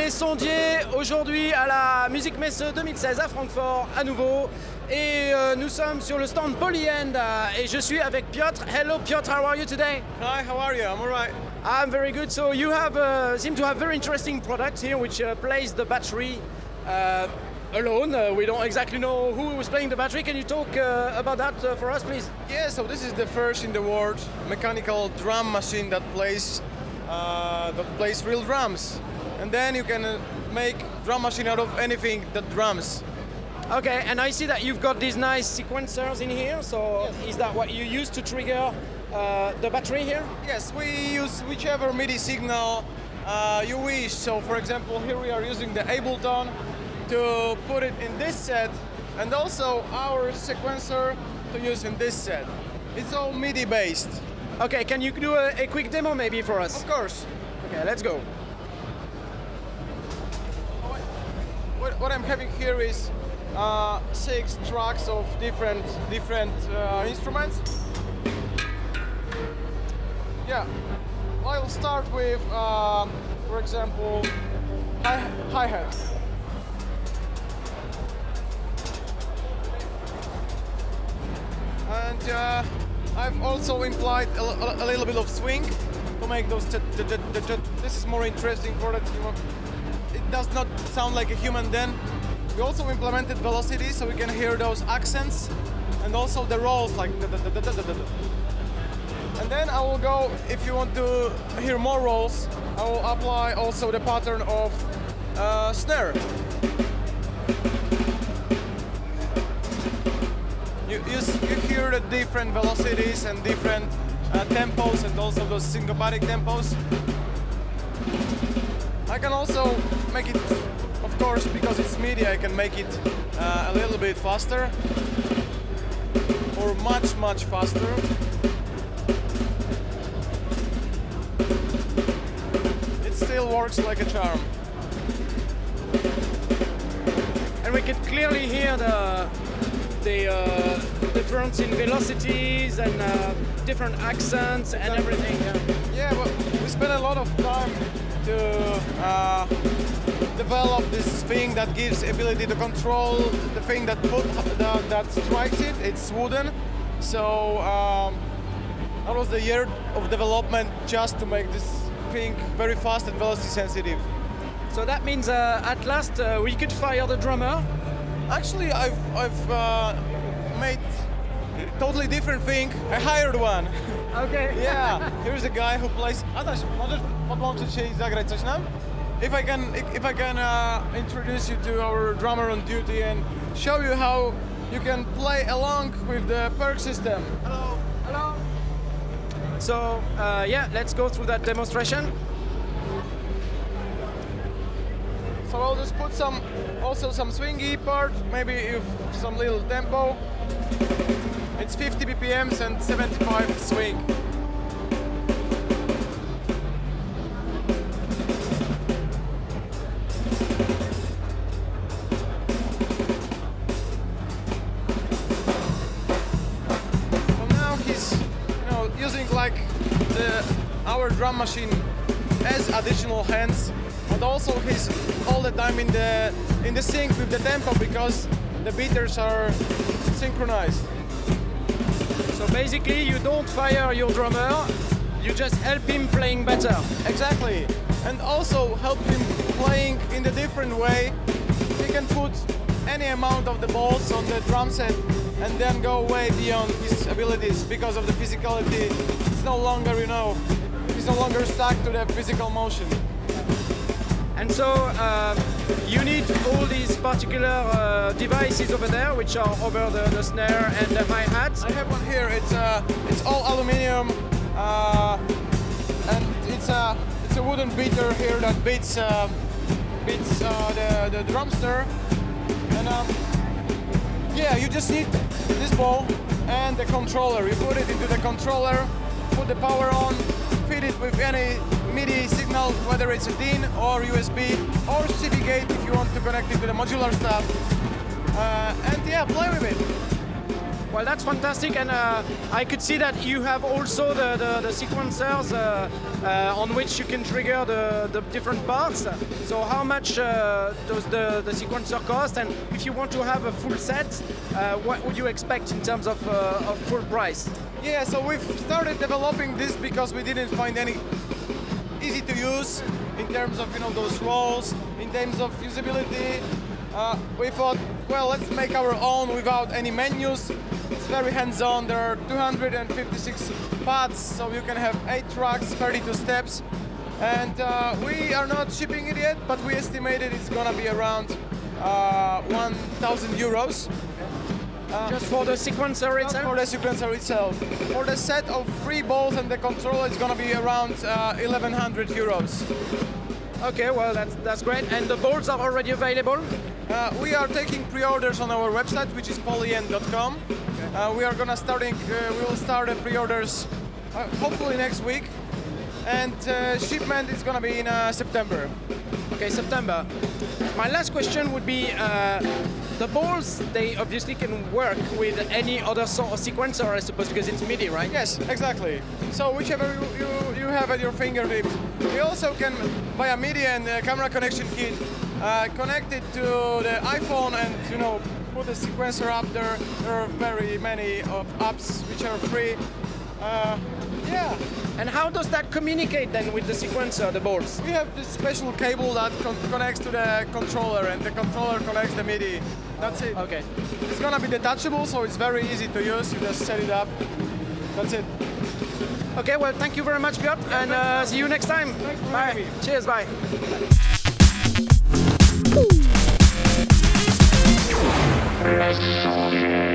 Les Sondiers, aujourd'hui à la Musikmesse 2016 à Francfort, à nouveau. Et nous sommes sur le stand Polyend et je suis avec Piotr. Hello Piotr, how are you today? Hi, how are you? I'm alright. I'm very good. So you have seem to have very interesting product here which plays the battery alone. We don't exactly know who is playing the battery. Can you talk about that for us, please? Yeah, so this is the first in the world mechanical drum machine that plays real drums. And then you can make drum machine out of anything that drums. Okay, and I see that you've got these nice sequencers in here. So yes. Is that what you use to trigger the battery here? Yes, we use whichever MIDI signal you wish. So for example, here we are using the Ableton to put it in this set, and also our sequencer to use in this set. It's all MIDI based. Okay, can you do a quick demo maybe for us? Of course. Okay, let's go. What I'm having here is 6 tracks of different instruments. Yeah, I'll start with, for example, hi-hat. And I've also implied a little bit of swing to make those. This is more interesting for that. It does not sound like a human then. We also implemented velocity so we can hear those accents and also the rolls like. And then I will go, if you want to hear more rolls, I will apply also the pattern of snare. You hear the different velocities and different tempos and also those syncopatic tempos. I can also make it, of course, because it's MIDI, I can make it a little bit faster or much faster. It still works like a charm. And we can clearly hear the difference in velocities and different accents and everything. Yeah, well, we spent a lot of time to develop this thing that gives ability to control the thing that strikes it. It's wooden, so that was the year of development just to make this thing very fast and velocity sensitive. So that means at last we could fire the drummer. Actually, I've made a totally different thing. I hired one. Okay. Yeah. Here's a guy who plays. Adaś, możesz podłączyć się i zagrać coś nam? If I can introduce you to our drummer on duty and show you how you can play along with the perc system. Hello. Hello. So yeah, let's go through that demonstration. So I'll just put also some swingy part, maybe some little tempo. It's 50 BPMs and 75 swing. So now he's, using like our drum machine as additional hands. But also he's all the time in the sync with the tempo because the beaters are synchronized. So basically you don't fire your drummer, you just help him playing better. Exactly. And also help him playing in a different way. He can put any amount of the balls on the drum set and then go way beyond his abilities because of the physicality. It's no longer, he's no longer stuck to the physical motion. And so you need all these particular devices over there, which are over the snare and the hi-hat. I have one here. It's all aluminium, and it's a wooden beater here that beats the drumster. And yeah, you just need this ball and the controller. You put it into the controller, put the power on, feed it with any MIDI signal, whether it's a DIN or USB or CD gate if you want to connect it to the modular stuff. And yeah, play with it. Well, that's fantastic, and I could see that you have also the sequencers on which you can trigger the different parts. So how much does the sequencer cost, and if you want to have a full set, what would you expect in terms of full price? Yeah, so we've started developing this because we didn't find any easy to use in terms of those roles, in terms of usability. We thought, well, let's make our own without any menus. It's very hands-on. There are 256 pads, so you can have 8 tracks, 32 steps. And we are not shipping it yet, but we estimated it's gonna be around 1,000 euros. Just for the sequencer itself? For the sequencer itself. For the set of 3 balls and the controller, it's gonna be around 1,100 euros. Okay, well that's great. And the balls are already available? We are taking pre-orders on our website, which is polyend.com. We will start the pre-orders hopefully next week, and shipment is gonna be in September. Okay, September. My last question would be, the balls, they obviously can work with any other sort of sequencer, I suppose, because it's MIDI, right? Yes, exactly. So whichever you have at your fingertips. We also can, via MIDI and camera connection kit, connect it to the iPhone and put a sequencer up there. There are very many apps which are free. Yeah. And how does that communicate then with the sequencer, the balls? We have this special cable that connects to the controller, and the controller connects the MIDI. That's it. Okay. It's gonna be detachable, so it's very easy to use. You just set it up. That's it. Okay, well, thank you very much, Piotr, and see you next time. Thanks for bye. having me. Cheers, bye. Les Sondiers.